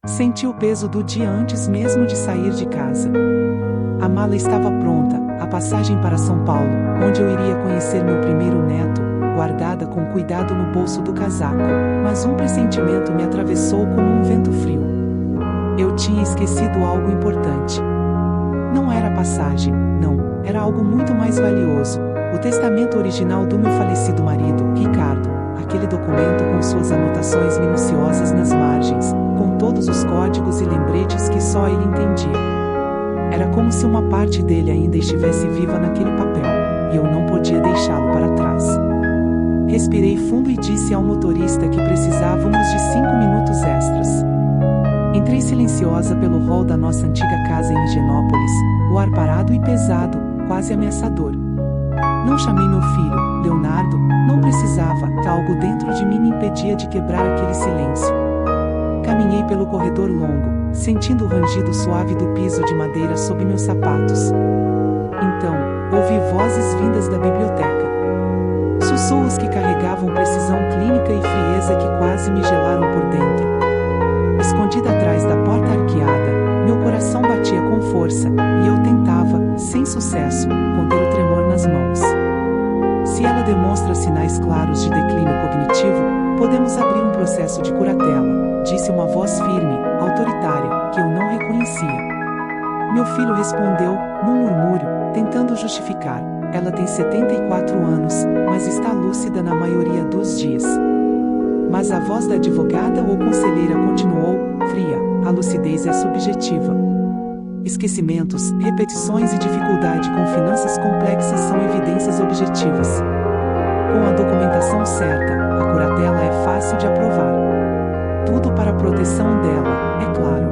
Senti o peso do dia antes mesmo de sair de casa. A mala estava pronta, a passagem para São Paulo, onde eu iria conhecer meu primeiro neto, guardada com cuidado no bolso do casaco, mas um pressentimento me atravessou como um vento frio. Eu tinha esquecido algo importante. Não era a passagem, não, era algo muito mais valioso, o testamento original do meu falecido marido, Ricardo, aquele documento com suas anotações minuciosas nas margens, com todos os códigos e lembretes que só ele entendia. Era como se uma parte dele ainda estivesse viva naquele papel, e eu não podia deixá-lo para trás. Respirei fundo e disse ao motorista que precisávamos de 5 minutos extras. Entrei silenciosa pelo hall da nossa antiga casa em Higienópolis, o ar parado e pesado, quase ameaçador. Não chamei meu filho, Leonardo, não precisava, algo dentro de mim me impedia de quebrar aquele silêncio. Caminhei pelo corredor longo, sentindo o rangido suave do piso de madeira sob meus sapatos. Então, ouvi vozes vindas da biblioteca. Sussurros que carregavam precisão clínica e frieza que quase me gelaram por dentro. Escondida atrás da porta arqueada, meu coração batia com força, e eu tentava, sem sucesso, conter o tremor nas mãos. Se ela demonstra sinais claros de declínio cognitivo, podemos abrir um processo de curatela, disse uma voz firme, autoritária, que eu não reconhecia. Meu filho respondeu, num murmúrio, tentando justificar. Ela tem 74 anos, mas está lúcida na maioria dos dias. Mas a voz da advogada ou conselheira continuou, fria, a lucidez é subjetiva. Esquecimentos, repetições e dificuldade com finanças complexas são evidências objetivas. Com a documentação certa, a curatela é fácil de aprovar. Tudo para a proteção dela, é claro.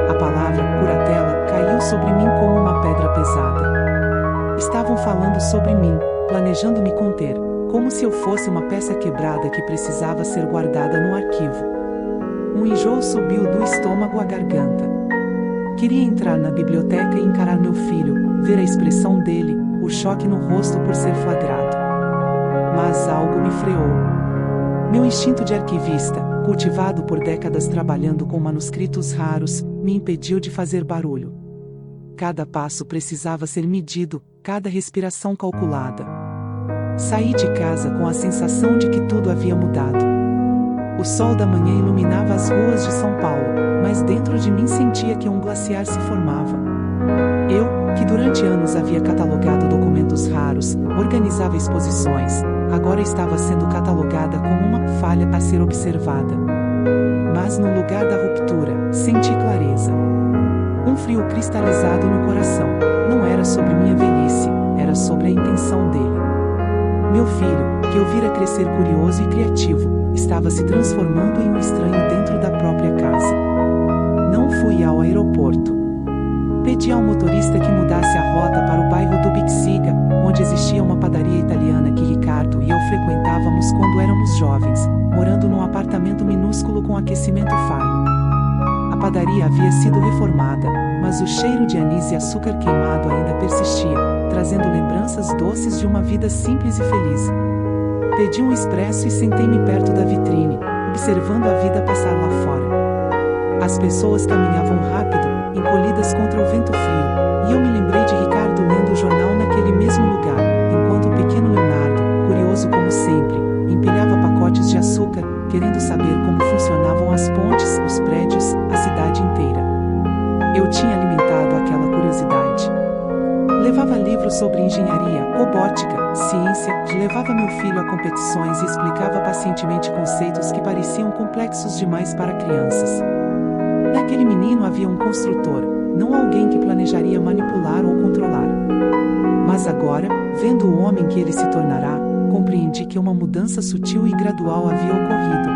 A palavra curatela caiu sobre mim como uma pedra pesada. Estavam falando sobre mim, planejando me conter, como se eu fosse uma peça quebrada que precisava ser guardada no arquivo. Um enjoo subiu do estômago à garganta. Queria entrar na biblioteca e encarar meu filho, ver a expressão dele, o choque no rosto por ser flagrado. Mas algo me freou. Meu instinto de arquivista, cultivado por décadas trabalhando com manuscritos raros, me impediu de fazer barulho. Cada passo precisava ser medido, cada respiração calculada. Saí de casa com a sensação de que tudo havia mudado. O sol da manhã iluminava as ruas de São Paulo, mas dentro de mim sentia que um glaciar se formava. Eu, que durante anos havia catalogado documentos raros, organizava exposições, agora estava sendo catalogada como uma falha a ser observada. Mas no lugar da ruptura, senti clareza. Um frio cristalizado no coração. Não era sobre minha velhice, era sobre a intenção dele. Meu filho, que eu vira crescer curioso e criativo, estava se transformando em um estranho dentro da própria casa. Não fui ao aeroporto. Pedi ao motorista que mudasse a rota para o bairro do Bixiga, onde existia uma padaria italiana que Ricardo e eu frequentávamos quando éramos jovens, morando num apartamento minúsculo com aquecimento falho. A padaria havia sido reformada, mas o cheiro de anis e açúcar queimado ainda persistia, trazendo lembranças doces de uma vida simples e feliz. Pedi um expresso e sentei-me perto da vitrine, observando a vida passar lá fora. As pessoas caminhavam rápido, encolhidas contra o vento frio, e eu me lembrei de Ricardo lendo o jornal naquele mesmo lugar, enquanto o pequeno Leonardo, curioso como sempre, empilhava pacotes de açúcar, querendo saber como funcionavam as pontes, os prédios, a cidade inteira. Eu tinha alimentado aquela curiosidade. Levava livros sobre engenharia, robótica, ciência, levava meu filho a competições e explicava pacientemente conceitos que pareciam complexos demais para crianças. Naquele menino havia um construtor, não alguém que planejaria manipular ou controlar. Mas agora, vendo o homem que ele se tornará, compreendi que uma mudança sutil e gradual havia ocorrido.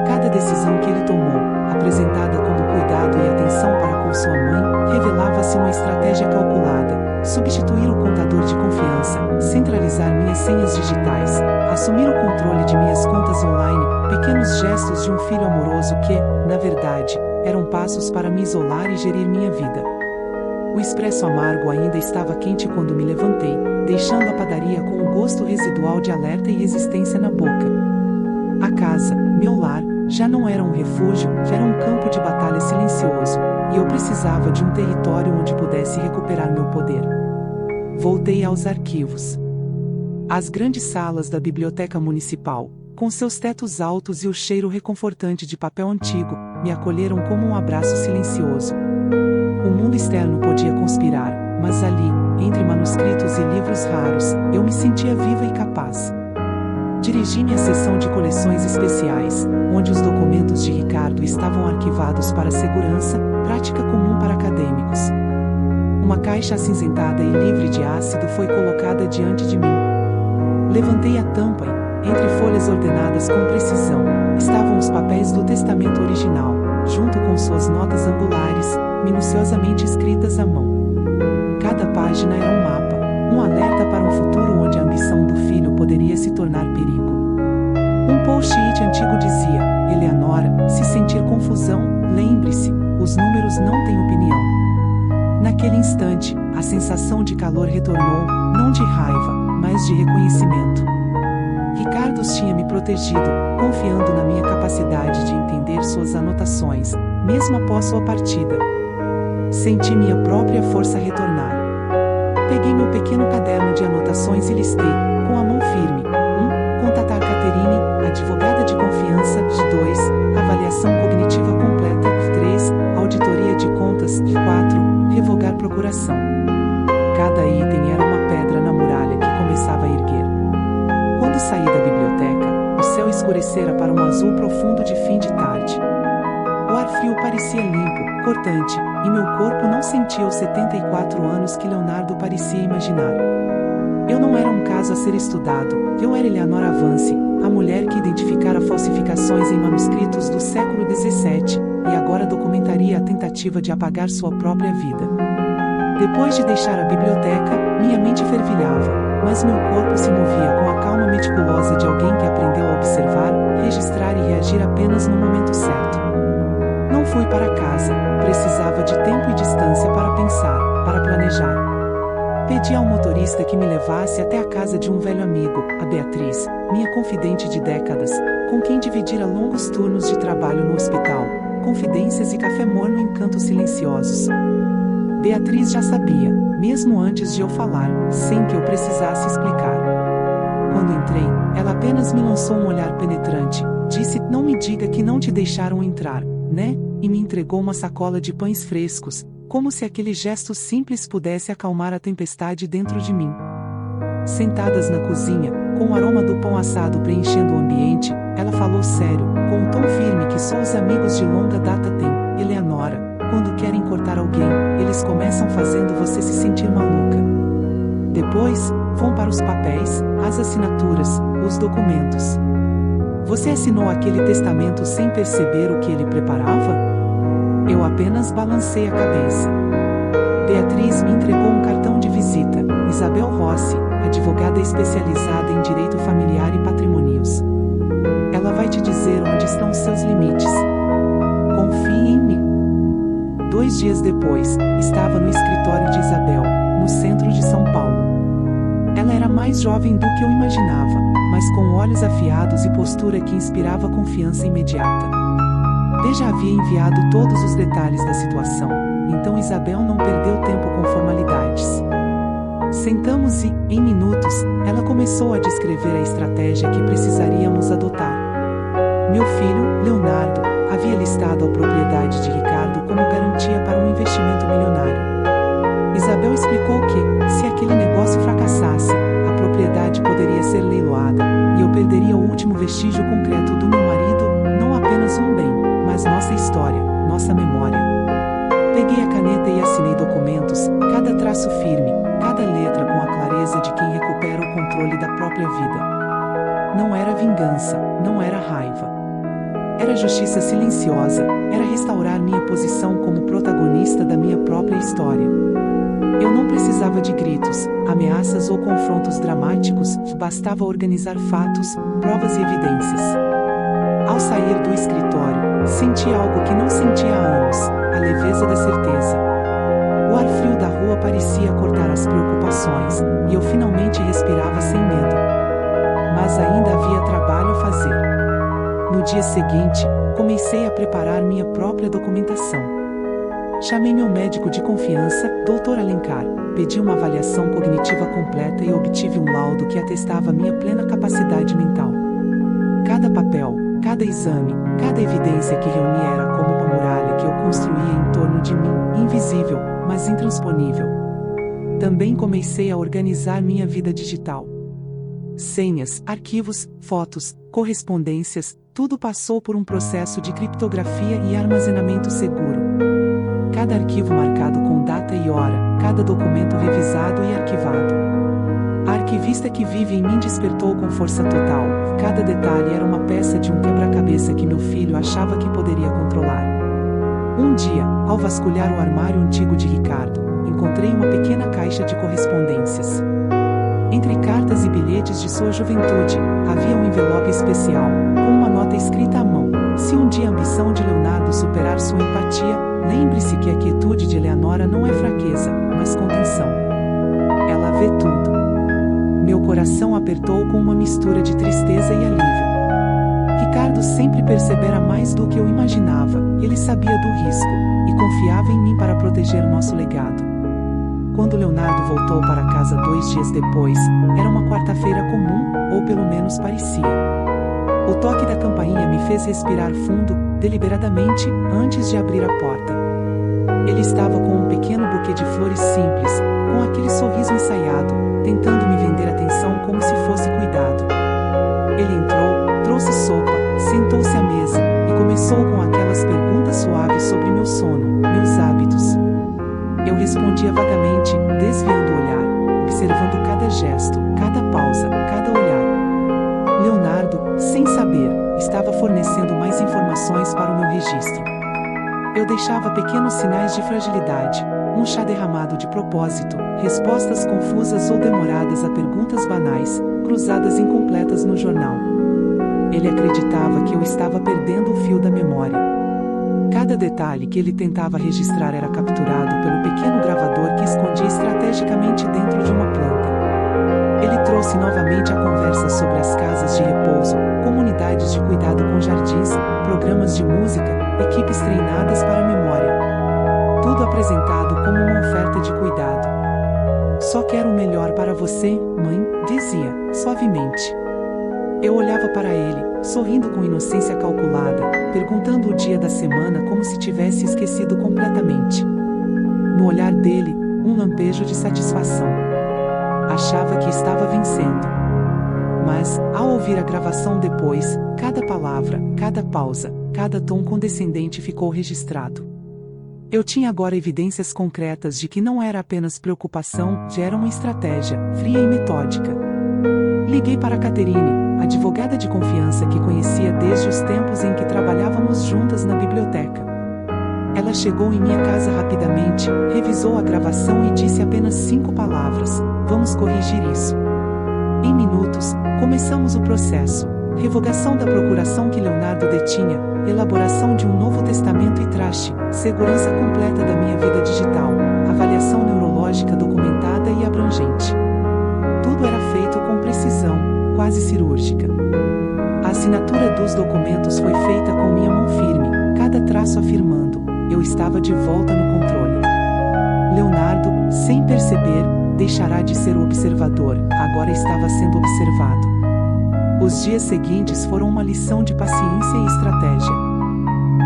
Cada decisão que ele tomou, apresentada com cuidado e atenção para com sua mãe, revelava-se uma estratégia calculada: substituir o contador de confiança, centralizar minhas senhas digitais, assumir o controle de minhas contas online, pequenos gestos de um filho amoroso que, na verdade, eram passos para me isolar e gerir minha vida. O expresso amargo ainda estava quente quando me levantei, deixando a padaria com o gosto residual de alerta e resistência na boca. A casa, meu lar, já não era um refúgio, já era um campo de batalha silencioso, e eu precisava de um território onde pudesse recuperar meu poder. Voltei aos arquivos. As grandes salas da biblioteca municipal, com seus tetos altos e o cheiro reconfortante de papel antigo, me acolheram como um abraço silencioso. O mundo externo podia conspirar, mas ali, entre manuscritos e livros raros, eu me sentia viva e capaz. Dirigi-me à seção de coleções especiais, onde os documentos de Ricardo estavam arquivados para segurança, prática comum para acadêmicos. Uma caixa acinzentada e livre de ácido foi colocada diante de mim. Levantei a tampa e, entre folhas ordenadas com precisão, estavam os papéis do testamento original, junto com suas notas angulares, minuciosamente escritas à mão. Cada página era um mapa, um alerta para um futuro onde a ambição do filho poderia se tornar perigo. Um post-it antigo dizia: Eleanora, se sentir confusão, lembre-se, os números não têm opinião. Naquele instante, a sensação de calor retornou, não de raiva, mas de reconhecimento. Ricardo tinha me protegido, confiando na minha capacidade de entender suas anotações, mesmo após sua partida. Senti minha própria força retornar. Peguei meu pequeno caderno de anotações e listei, com a mão firme: 1. Contatar Caterine, advogada de confiança. 2. Avaliação cognitiva completa. 3. Auditoria de contas. 4. Revogar procuração. Cada item era uma pedra na muralha que começava a erguer. Quando saí da biblioteca, o céu escurecera para um azul profundo de fim de tarde. O ar frio parecia limpo, cortante, e meu corpo não sentia os 74 anos que Leonardo parecia imaginar. Eu não era um caso a ser estudado, eu era Eleanora Vance, a mulher que identificara falsificações em manuscritos do século XVII, e agora documentaria a tentativa de apagar sua própria vida. Depois de deixar a biblioteca, minha mente fervilhava, mas meu corpo se movia com a calma meticulosa de alguém que aprendeu a observar, registrar e reagir apenas no momento certo. Não fui para casa, precisava de tempo e distância para pensar, para planejar. Pedi ao motorista que me levasse até a casa de um velho amigo, a Beatriz, minha confidente de décadas, com quem dividira longos turnos de trabalho no hospital, confidências e café morno em cantos silenciosos. Beatriz já sabia, mesmo antes de eu falar, sem que eu precisasse explicar. Quando entrei, ela apenas me lançou um olhar penetrante, disse: "Não me diga que não te deixaram entrar, né?" E me entregou uma sacola de pães frescos, como se aquele gesto simples pudesse acalmar a tempestade dentro de mim. Sentadas na cozinha, com o aroma do pão assado preenchendo o ambiente, ela falou sério, com um tom firme que só os amigos de longa data têm: "Eleanora, quando querem cortar alguém, eles começam fazendo você se sentir maluca. Depois, vão para os papéis, as assinaturas, os documentos. Você assinou aquele testamento sem perceber o que ele preparava?" Eu apenas balancei a cabeça. Beatriz me entregou um cartão de visita: Isabel Rossi, advogada especializada em direito familiar e patrimônios. Ela vai te dizer onde estão os seus limites. Confie em mim. 2 dias depois, estava no escritório de Isabel, no centro de São Paulo. Ela era mais jovem do que eu imaginava, mas com olhos afiados e postura que inspirava confiança imediata. B já havia enviado todos os detalhes da situação, então Isabel não perdeu tempo com formalidades. Sentamos e, em minutos, ela começou a descrever a estratégia que precisaríamos adotar. Meu filho, Leonardo, havia listado a propriedade de Ricardo como garantia para um investimento milionário. Isabel explicou que, se aquele negócio fracassasse, a propriedade poderia ser leiloada, e eu perderia o último vestígio concreto do meu marido, não apenas um bem, mas nossa história, nossa memória. Peguei a caneta e assinei documentos, cada traço firme, cada letra com a clareza de quem recupera o controle da própria vida. Não era vingança, não era raiva. Era justiça silenciosa, era restaurar minha posição como protagonista da minha própria história. Eu não precisava de gritos, ameaças ou confrontos dramáticos, bastava organizar fatos, provas e evidências. Ao sair do escritório, senti algo que não sentia há anos: a leveza da certeza. O ar frio da rua parecia cortar as preocupações, e eu finalmente respirava sem medo. Mas ainda havia trabalho a fazer. No dia seguinte, comecei a preparar minha própria documentação. Chamei meu médico de confiança, Dr. Alencar, pedi uma avaliação cognitiva completa e obtive um laudo que atestava minha plena capacidade mental. Cada papel, cada exame, cada evidência que reunia era como uma muralha que eu construía em torno de mim, invisível, mas intransponível. Também comecei a organizar minha vida digital. Senhas, arquivos, fotos, correspondências, tudo passou por um processo de criptografia e armazenamento seguro. Cada arquivo marcado com data e hora, cada documento revisado e arquivado. A arquivista que vive em mim despertou com força total. Cada detalhe era uma peça de um quebra-cabeça que meu filho achava que poderia controlar. Um dia, ao vasculhar o armário antigo de Ricardo, encontrei uma pequena caixa de correspondências. Entre cartas e bilhetes de sua juventude, havia um envelope especial, com uma nota escrita à mão. Se um dia a ambição de Leonardo superar sua empatia, lembre-se que a quietude de Eleanora não é fraqueza, mas contenção. Ela vê tudo. Meu coração apertou com uma mistura de tristeza e alívio. Ricardo sempre percebera mais do que eu imaginava, ele sabia do risco, e confiava em mim para proteger nosso legado. Quando Leonardo voltou para casa 2 dias depois, era uma quarta-feira comum, ou pelo menos parecia. O toque da campainha me fez respirar fundo, deliberadamente, antes de abrir a porta. Ele estava com um pequeno buquê de flores simples, com aquele sorriso ensaiado, tentando me vender atenção como se fosse cuidado. Ele entrou, trouxe sopa, sentou-se à mesa, e começou com aquelas perguntas suaves sobre meu sono, meus hábitos. Eu respondia vagamente, desviando o olhar, observando cada gesto, cada pausa, cada olhar. Leonardo, sem saber, estava fornecendo mais informações para o meu registro. Eu deixava pequenos sinais de fragilidade, um chá derramado de propósito, respostas confusas ou demoradas a perguntas banais, cruzadas incompletas no jornal. Ele acreditava que eu estava perdendo o fio da memória. Cada detalhe que ele tentava registrar era capturado pelo pequeno gravador que escondia estrategicamente dentro de uma planta. Ele trouxe novamente a conversa sobre as casas de repouso, comunidades de cuidado com jardins, programas de música, equipes treinadas para a memória. Tudo apresentado como uma oferta de cuidado. Só quero o melhor para você, mãe, dizia, suavemente. Eu olhava para ele, sorrindo com inocência calculada, perguntando o dia da semana como se tivesse esquecido completamente. No olhar dele, um lampejo de satisfação. Achava que estava vencendo. Mas, ao ouvir a gravação depois, cada palavra, cada pausa, cada tom condescendente ficou registrado. Eu tinha agora evidências concretas de que não era apenas preocupação, já era uma estratégia, fria e metódica. Liguei para Caterine, advogada de confiança que conhecia desde os tempos em que trabalhávamos juntas na biblioteca. Ela chegou em minha casa rapidamente, revisou a gravação e disse apenas 5 palavras: vamos corrigir isso. Em minutos, começamos o processo: revogação da procuração que Leonardo detinha, elaboração de um novo testamento e traste, segurança completa da minha vida digital, avaliação neurológica documentada e abrangente. Tudo era feito com precisão, quase cirúrgica. A assinatura dos documentos foi feita com minha mão firme, cada traço afirmando: eu estava de volta no controle. Leonardo, sem perceber, deixará de ser o observador, agora estava sendo observado. Os dias seguintes foram uma lição de paciência e estratégia.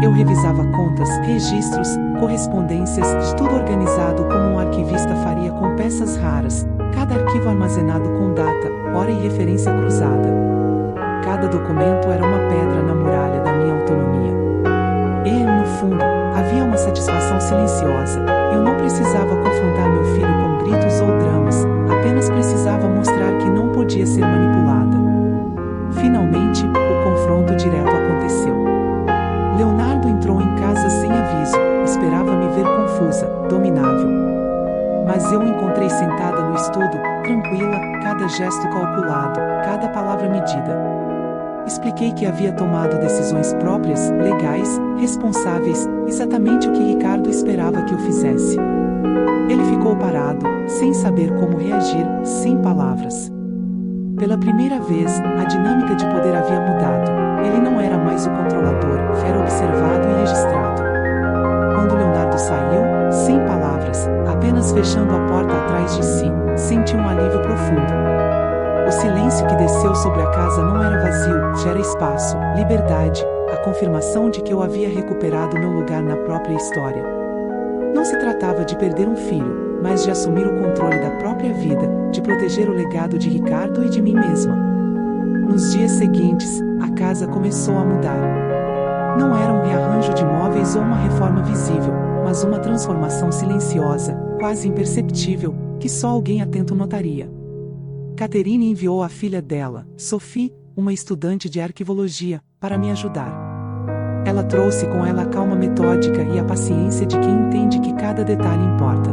Eu revisava contas, registros, correspondências, tudo organizado como um arquivista faria com peças raras, cada arquivo armazenado com data, hora e referência cruzada. Cada documento era uma pedra na muralha da minha autonomia. E, no fundo, havia uma satisfação silenciosa. Eu não precisava confrontar meu filho com gritos ou dramas, apenas precisava mostrar que não podia ser manipulada. Finalmente, o confronto direto aconteceu. Leonardo entrou em casa sem aviso, esperava me ver confusa, dominável. Mas eu o encontrei sentada no estudo, tranquila, cada gesto calculado, cada palavra medida. Expliquei que havia tomado decisões próprias, legais, responsáveis, exatamente o que Ricardo esperava que eu fizesse. Ele ficou parado, sem saber como reagir, sem palavras. Pela primeira vez, a dinâmica de poder havia mudado. Ele não era mais o controlador, era observado e registrado. Quando Leonardo saiu, sem palavras, apenas fechando a porta atrás de si, senti um alívio profundo. O silêncio que desceu sobre a casa não era vazio, gera espaço, liberdade, a confirmação de que eu havia recuperado meu lugar na própria história. Não se tratava de perder um filho, mas de assumir o controle da própria vida, de proteger o legado de Ricardo e de mim mesma. Nos dias seguintes, a casa começou a mudar. Não era um rearranjo de móveis ou uma reforma visível, mas uma transformação silenciosa, quase imperceptível, que só alguém atento notaria. Catherine enviou a filha dela, Sophie, uma estudante de arquivologia, para me ajudar. Ela trouxe com ela a calma metódica e a paciência de quem entende que cada detalhe importa.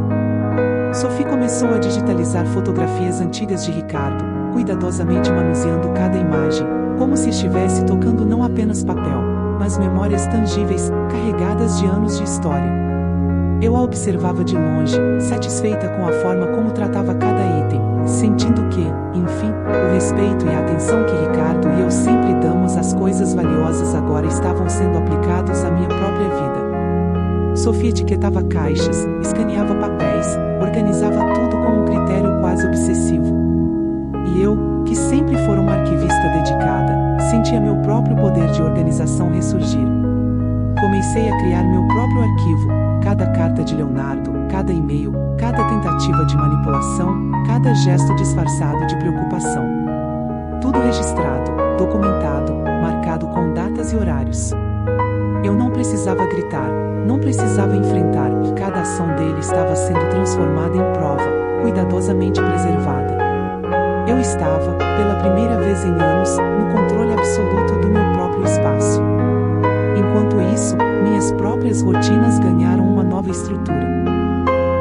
Sophie começou a digitalizar fotografias antigas de Ricardo, cuidadosamente manuseando cada imagem, como se estivesse tocando não apenas papel, mas memórias tangíveis, carregadas de anos de história. Eu a observava de longe, satisfeita com a forma como tratava cada item, sentindo que, enfim, o respeito e a atenção que Ricardo e eu sempre damos às coisas valiosas agora estavam sendo aplicados à minha própria vida. Sophie etiquetava caixas, escaneava papéis, organizava tudo com um critério quase obsessivo. E eu, que sempre fora uma arquivista dedicada, sentia meu próprio poder de organização ressurgir. Comecei a criar meu próprio arquivo, cada carta de Leonardo, cada e-mail, cada tentativa de manipulação, cada gesto disfarçado de preocupação. Tudo registrado, documentado, marcado com datas e horários. Eu não precisava gritar, não precisava enfrentar, e cada ação dele estava sendo transformada em prova, cuidadosamente preservada. Eu estava, pela primeira vez em anos, no controle absoluto do meu próprio espaço. Enquanto isso, minhas próprias rotinas ganharam uma nova estrutura.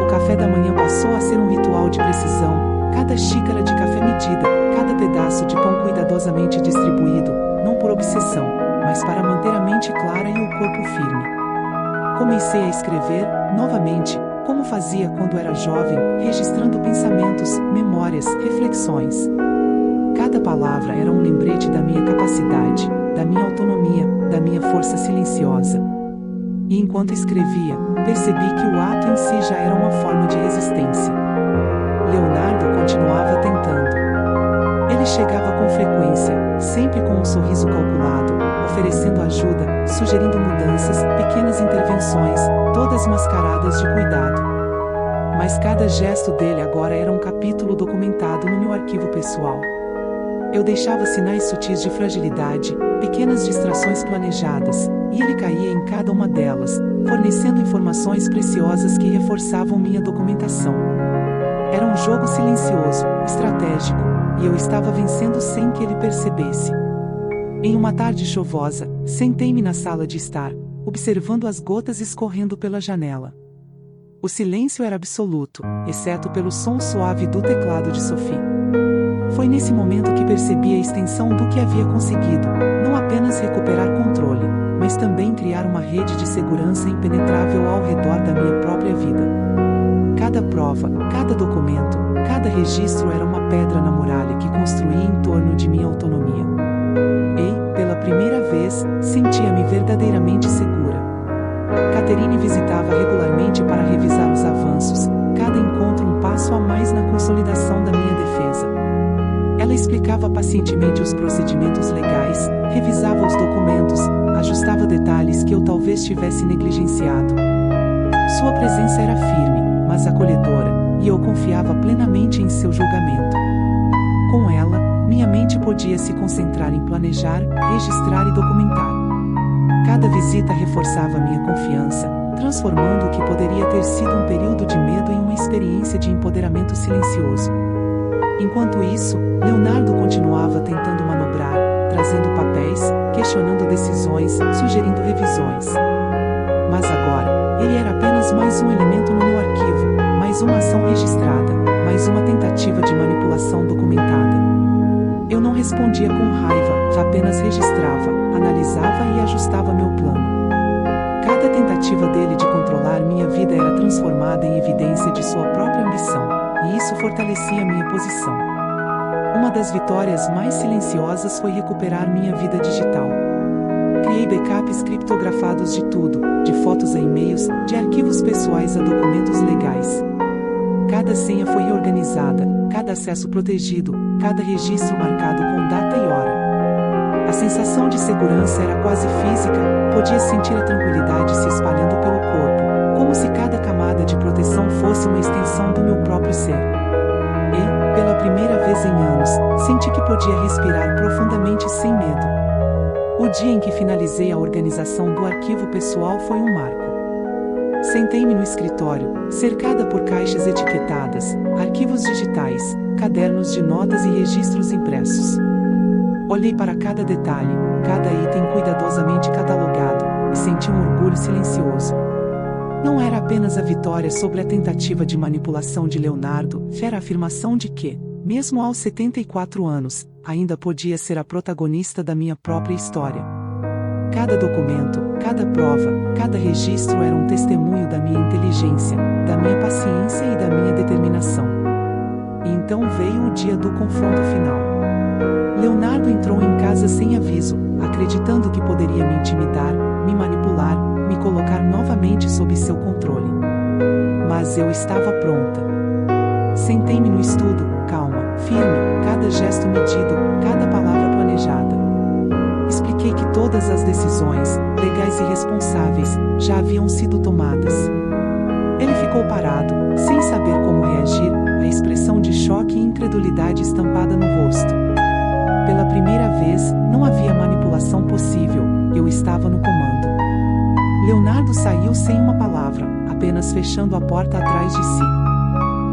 O café da manhã passou a ser um ritual de precisão, cada xícara de café medida, cada pedaço de pão cuidadosamente distribuído, não por obsessão, mas para manter a mente clara e o corpo firme. Comecei a escrever, novamente, como fazia quando era jovem, registrando pensamentos, memórias, reflexões. Cada palavra era um lembrete da minha capacidade, da minha autonomia, da minha força silenciosa. E enquanto escrevia, percebi que o ato em si já era uma forma de resistência. Leonardo continuava tentando. Ele chegava com frequência, sempre com um sorriso calculado, oferecendo ajuda, sugerindo mudanças, pequenas intervenções, todas mascaradas de cuidado. Mas cada gesto dele agora era um capítulo documentado no meu arquivo pessoal. Eu deixava sinais sutis de fragilidade, pequenas distrações planejadas, e ele caía em cada uma delas, fornecendo informações preciosas que reforçavam minha documentação. Era um jogo silencioso, estratégico, e eu estava vencendo sem que ele percebesse. Em uma tarde chuvosa, sentei-me na sala de estar, observando as gotas escorrendo pela janela. O silêncio era absoluto, exceto pelo som suave do teclado de Sophie. Foi nesse momento que percebi a extensão do que havia conseguido, não apenas recuperar controle, mas também criar uma rede de segurança impenetrável ao redor da minha própria vida. Cada prova, cada documento, cada registro era uma pedra na muralha que construía em torno de minha autonomia. E, pela primeira vez, sentia-me verdadeiramente segura. Catherine visitava regularmente para revisar os avanços, cada encontro um passo a mais na consolidação da minha defesa. Ela explicava pacientemente os procedimentos legais, revisava os documentos, ajustava detalhes que eu talvez tivesse negligenciado. Sua presença era firme, mas acolhedora, e eu confiava plenamente em seu julgamento. Com ela, minha mente podia se concentrar em planejar, registrar e documentar. Cada visita reforçava minha confiança, transformando o que poderia ter sido um período de medo em uma experiência de empoderamento silencioso. Enquanto isso, Leonardo continuava tentando manobrar, trazendo papéis, questionando decisões, sugerindo revisões. Mas agora, ele era apenas mais um elemento no meu arquivo, mais uma ação registrada, mais uma tentativa de manipulação documentada. Eu não respondia com raiva, apenas registrava, analisava e ajustava meu plano. Cada tentativa dele de controlar minha vida era transformada em evidência de sua própria ambição, e isso fortalecia minha posição. Uma das vitórias mais silenciosas foi recuperar minha vida digital. Criei backups criptografados de tudo, de fotos a e-mails, de arquivos pessoais a documentos legais. Cada senha foi reorganizada, cada acesso protegido, cada registro marcado com data e hora. A sensação de segurança era quase física, podia sentir a tranquilidade se espalhando pelo corpo, como se cada camada de proteção fosse uma extensão do meu próprio ser. E, pela primeira vez em anos, senti que podia respirar profundamente sem medo. O dia em que finalizei a organização do arquivo pessoal foi um marco. Sentei-me no escritório, cercada por caixas etiquetadas, arquivos digitais, cadernos de notas e registros impressos. Olhei para cada detalhe, cada item cuidadosamente catalogado, e senti um orgulho silencioso. Não era apenas a vitória sobre a tentativa de manipulação de Leonardo, era a afirmação de que, mesmo aos 74 anos, ainda podia ser a protagonista da minha própria história. Cada documento, cada prova, cada registro era um testemunho da minha inteligência, da minha paciência e da minha determinação. E então veio o dia do confronto final. Leonardo entrou em casa sem aviso, acreditando que poderia me intimidar, me manipular, me colocar novamente sob seu controle. Mas eu estava pronta. Sentei-me no estudo, calma, firme, cada gesto medido, cada palavra planejada. Expliquei que todas as decisões, legais e responsáveis, já haviam sido tomadas. Ele ficou parado, sem saber como reagir, a expressão de choque e incredulidade estampada no rosto. Pela primeira vez, não havia manipulação possível, eu estava no comando. Leonardo saiu sem uma palavra, apenas fechando a porta atrás de si.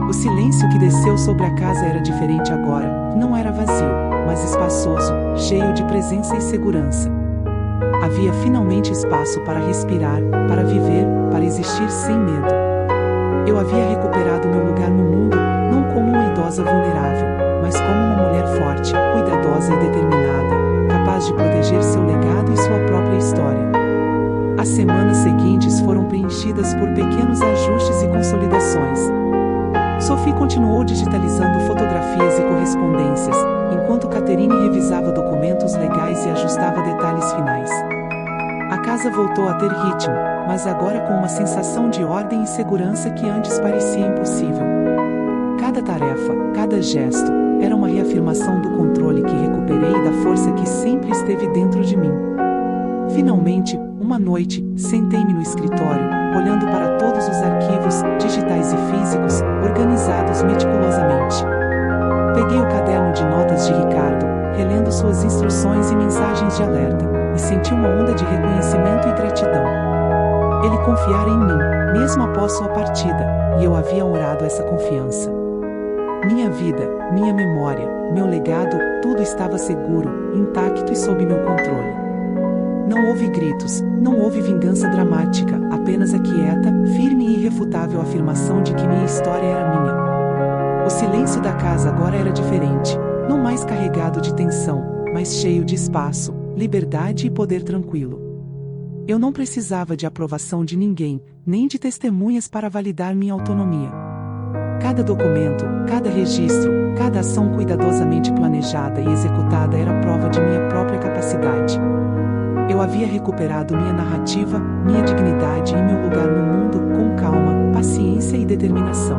O silêncio que desceu sobre a casa era diferente agora, não era vazio, mas espaçoso, cheio de presença e segurança. Havia finalmente espaço para respirar, para viver, para existir sem medo. Eu havia recuperado meu lugar no mundo, não como uma idosa vulnerável, mas como uma mulher forte, cuidadosa e determinada, capaz de proteger seu legado e sua própria história. As semanas seguintes foram preenchidas por pequenos ajustes e consolidações. Sophie continuou digitalizando fotografias e correspondências, enquanto Catherine revisava documentos legais e ajustava detalhes finais. A casa voltou a ter ritmo, mas agora com uma sensação de ordem e segurança que antes parecia impossível. Cada tarefa, cada gesto, era uma reafirmação do controle que recuperei e da força que sempre esteve dentro de mim. Finalmente, uma noite, sentei-me no escritório, olhando para todos os arquivos, digitais e físicos, organizados meticulosamente. Peguei o caderno de notas de Ricardo, relendo suas instruções e mensagens de alerta, e senti uma onda de reconhecimento e gratidão. Ele confiara em mim, mesmo após sua partida, e eu havia honrado essa confiança. Minha vida, minha memória, meu legado, tudo estava seguro, intacto e sob meu controle. Não houve gritos, não houve vingança dramática, apenas a quieta, firme e irrefutável afirmação de que minha história era minha. O silêncio da casa agora era diferente, não mais carregado de tensão, mas cheio de espaço, liberdade e poder tranquilo. Eu não precisava de aprovação de ninguém, nem de testemunhas para validar minha autonomia. Cada documento, cada registro, cada ação cuidadosamente planejada e executada era prova de minha própria capacidade. Eu havia recuperado minha narrativa, minha dignidade e meu lugar no mundo com calma, paciência e determinação.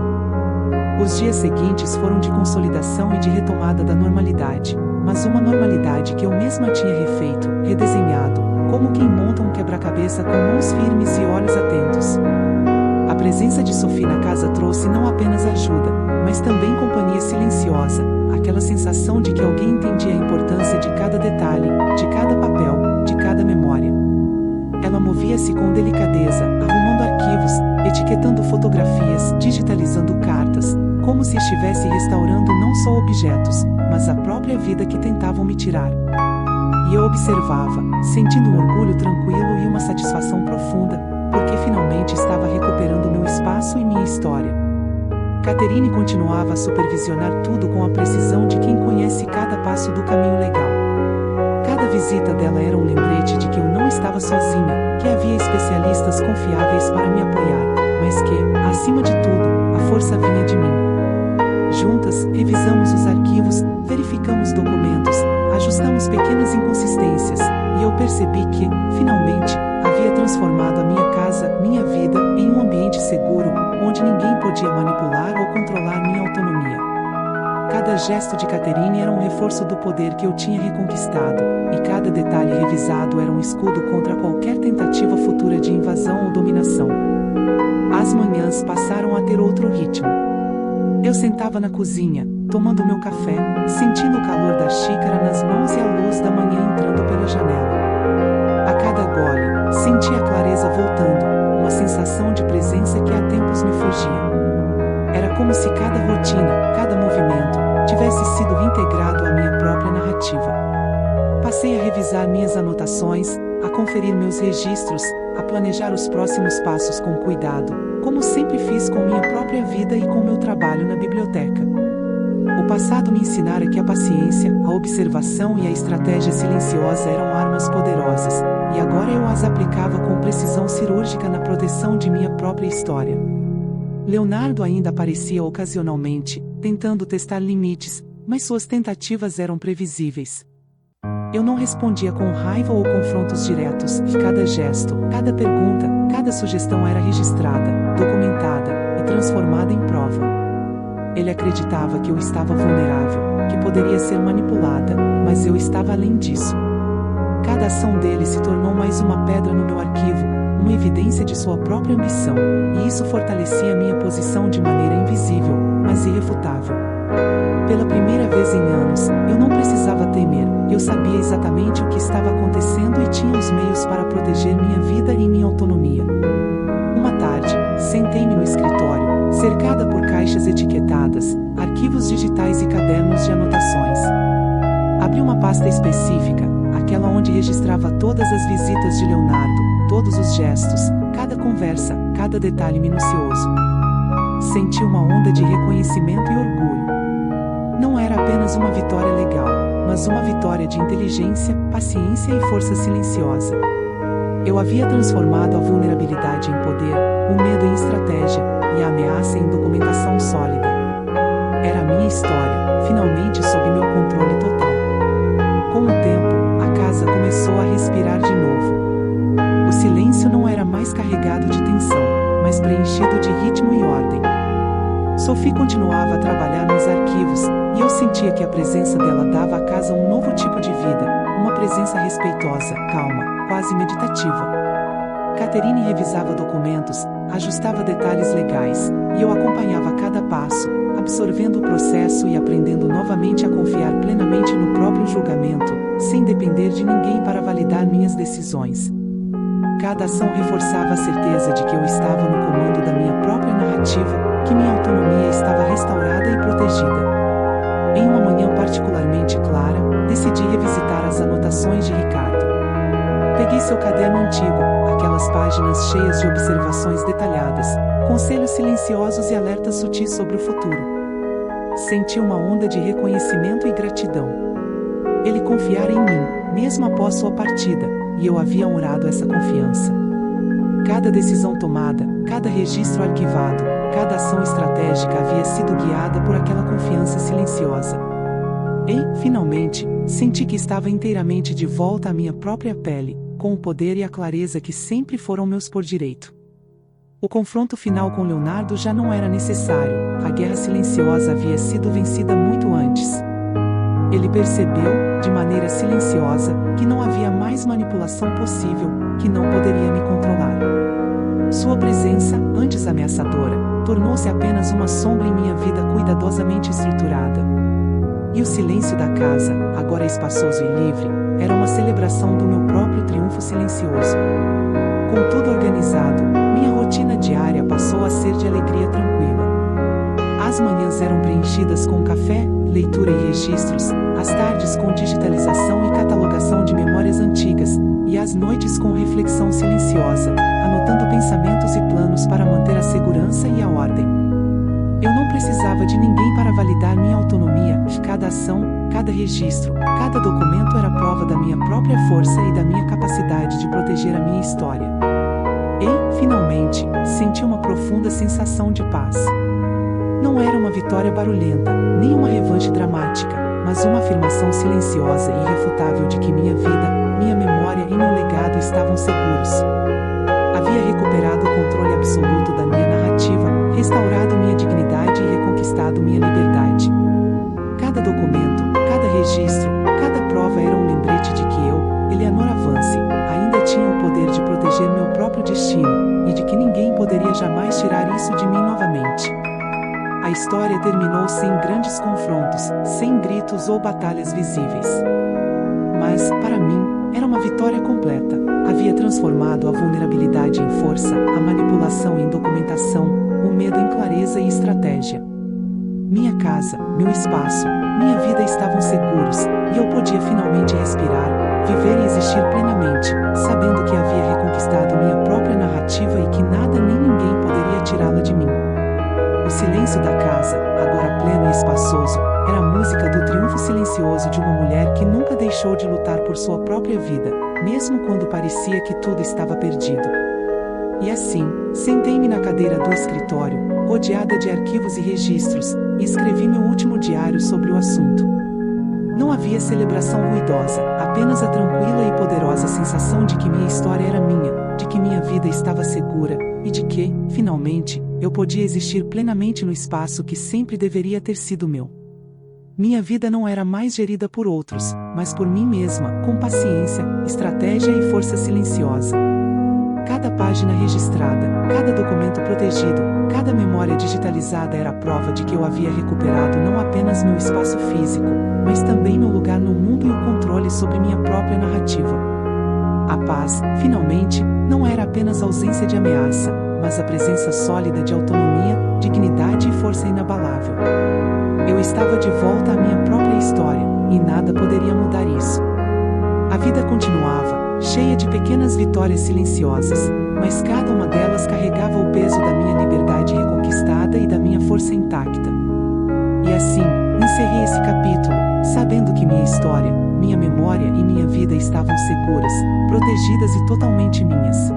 Os dias seguintes foram de consolidação e de retomada da normalidade, mas uma normalidade que eu mesma tinha refeito, redesenhado, como quem monta um quebra-cabeça com mãos firmes e olhos atentos. A presença de Sophie na casa trouxe não apenas ajuda, mas também companhia silenciosa, aquela sensação de que alguém entendia a importância de cada detalhe, de cada papel, de cada memória. Ela movia-se com delicadeza, arrumando arquivos, etiquetando fotografias, digitalizando cartas, como se estivesse restaurando não só objetos, mas a própria vida que tentavam me tirar. E eu observava, sentindo um orgulho tranquilo e uma satisfação profunda, porque finalmente estava recuperando meu espaço e minha história. Catherine continuava a supervisionar tudo com a precisão de quem conhece cada passo do caminho legal. Cada visita dela era um lembrete de que eu não estava sozinha, que havia especialistas confiáveis para me apoiar, mas que, acima de tudo, a força vinha de mim. Juntas, revisamos os arquivos, verificando percebi que, finalmente, havia transformado a minha casa, minha vida, em um ambiente seguro, onde ninguém podia manipular ou controlar minha autonomia. Cada gesto de Catherine era um reforço do poder que eu tinha reconquistado, e cada detalhe revisado era um escudo contra qualquer tentativa futura de invasão ou dominação. As manhãs passaram a ter outro ritmo. Eu sentava na cozinha, tomando meu café, sentindo o calor da xícara nas mãos e a luz da manhã entrando pela janela. A cada gole, sentia a clareza voltando, uma sensação de presença que há tempos me fugia. Era como se cada rotina, cada movimento, tivesse sido reintegrado à minha própria narrativa. Passei a revisar minhas anotações, a conferir meus registros, a planejar os próximos passos com cuidado, como sempre fiz com minha própria vida e com meu trabalho na biblioteca. O passado me ensinara que a paciência, a observação e a estratégia silenciosa eram armas poderosas, e agora eu as aplicava com precisão cirúrgica na proteção de minha própria história. Leonardo ainda aparecia ocasionalmente, tentando testar limites, mas suas tentativas eram previsíveis. Eu não respondia com raiva ou confrontos diretos, e cada gesto, cada pergunta, cada sugestão era registrada, documentada e transformada em prova. Ele acreditava que eu estava vulnerável, que poderia ser manipulada, mas eu estava além disso. Cada ação dele se tornou mais uma pedra no meu arquivo, uma evidência de sua própria ambição, e isso fortalecia minha posição de maneira invisível, mas irrefutável. Pela primeira vez em anos, eu não precisava temer, eu sabia exatamente o que estava acontecendo e tinha os meios para proteger minha vida e minha autonomia. Uma tarde, sentei-me no escritório, cercada por caixas etiquetadas, arquivos digitais e cadernos de anotações. Abri uma pasta específica, aquela onde registrava todas as visitas de Leonardo, todos os gestos, cada conversa, cada detalhe minucioso. Senti uma onda de reconhecimento e orgulho. Não era apenas uma vitória legal, mas uma vitória de inteligência, paciência e força silenciosa. Eu havia transformado a vulnerabilidade em poder, o medo em estratégia, e a ameaça em documentação sólida. Era a minha história, finalmente sob meu controle total. Com o tempo, a casa começou a respirar de novo. O silêncio não era mais carregado de tensão, mas preenchido de ritmo e ordem. Sophie continuava a trabalhar nos arquivos, e eu sentia que a presença dela dava à casa um novo tipo de vida, uma presença respeitosa, calma, quase meditativa. Catherine revisava documentos, ajustava detalhes legais, e eu acompanhava cada passo, absorvendo o processo e aprendendo novamente a confiar plenamente no próprio julgamento, sem depender de ninguém para validar minhas decisões. Cada ação reforçava a certeza de que eu estava no comando da minha própria narrativa, que minha autonomia estava restaurada e protegida. Em uma manhã particularmente clara, decidi revisitar as anotações de Ricardo. Peguei seu caderno antigo, aquelas páginas cheias de observações detalhadas, conselhos silenciosos e alertas sutis sobre o futuro. Senti uma onda de reconhecimento e gratidão. Ele confiara em mim, mesmo após sua partida, e eu havia honrado essa confiança. Cada decisão tomada, cada registro arquivado, cada ação estratégica havia sido guiada por aquela confiança silenciosa. E, finalmente, senti que estava inteiramente de volta à minha própria pele, com o poder e a clareza que sempre foram meus por direito. O confronto final com Leonardo já não era necessário, a guerra silenciosa havia sido vencida muito antes. Ele percebeu, de maneira silenciosa, que não havia mais manipulação possível, que não poderia me controlar. Sua presença, antes ameaçadora, tornou-se apenas uma sombra em minha vida cuidadosamente estruturada. E o silêncio da casa, agora espaçoso e livre, era uma celebração do meu próprio triunfo silencioso. Com tudo organizado, minha rotina diária passou a ser de alegria tranquila. As manhãs eram preenchidas com café, leitura e registros, as tardes com digitalização e catalogação de memórias antigas, e as noites com reflexão silenciosa, anotando pensamentos e planos para manter a segurança e a ordem. Eu não precisava de ninguém para validar minha autonomia, e cada ação, cada registro, cada documento era prova da minha própria força e da minha capacidade de proteger a minha história. E, finalmente, senti uma profunda sensação de paz. Não era uma vitória barulhenta, nem uma revanche dramática, mas uma afirmação silenciosa e irrefutável de que minha vida, minha memória e meu legado estavam seguros. Havia recuperado o controle absoluto da minha narrativa, restaurado minha dignidade e reconquistado minha liberdade. Cada documento, cada registro, cada prova era um lembrete de que eu, Eleanora Vance, ainda tinha o poder de proteger meu próprio destino, e de que ninguém poderia jamais tirar isso de mim novamente. A história terminou sem grandes confrontos, sem gritos ou batalhas visíveis. Mas, para mim, era uma vitória completa. Havia transformado a vulnerabilidade em força, a manipulação em documentação, o medo em clareza e estratégia. Minha casa, meu espaço, minha vida estavam seguros, e eu podia finalmente respirar, viver e existir plenamente, sabendo que havia reconquistado minha própria narrativa e que nada nem ninguém poderia tirá-la de mim. O silêncio da casa, agora pleno e espaçoso, era a música do triunfo silencioso de uma mulher que nunca deixou de lutar por sua própria vida, mesmo quando parecia que tudo estava perdido. E assim, sentei-me na cadeira do escritório, rodeada de arquivos e registros, e escrevi meu último diário sobre o assunto. Não havia celebração ruidosa, apenas a tranquila e poderosa sensação de que minha história era minha, de que minha vida estava segura, e de que, finalmente, eu podia existir plenamente no espaço que sempre deveria ter sido meu. Minha vida não era mais gerida por outros, mas por mim mesma, com paciência, estratégia e força silenciosa. Cada página registrada, cada documento protegido, cada memória digitalizada era a prova de que eu havia recuperado não apenas meu espaço físico, mas também meu lugar no mundo e o controle sobre minha própria narrativa. A paz, finalmente, não era apenas ausência de ameaça, mas a presença sólida de autonomia, dignidade e força inabalável. Eu estava de volta à minha própria história, e nada poderia mudar isso. A vida continuava, cheia de pequenas vitórias silenciosas, mas cada uma delas carregava o peso da minha liberdade reconquistada e da minha força intacta. E assim, encerrei esse capítulo, sabendo que minha história, minha memória e minha vida estavam seguras, protegidas e totalmente minhas.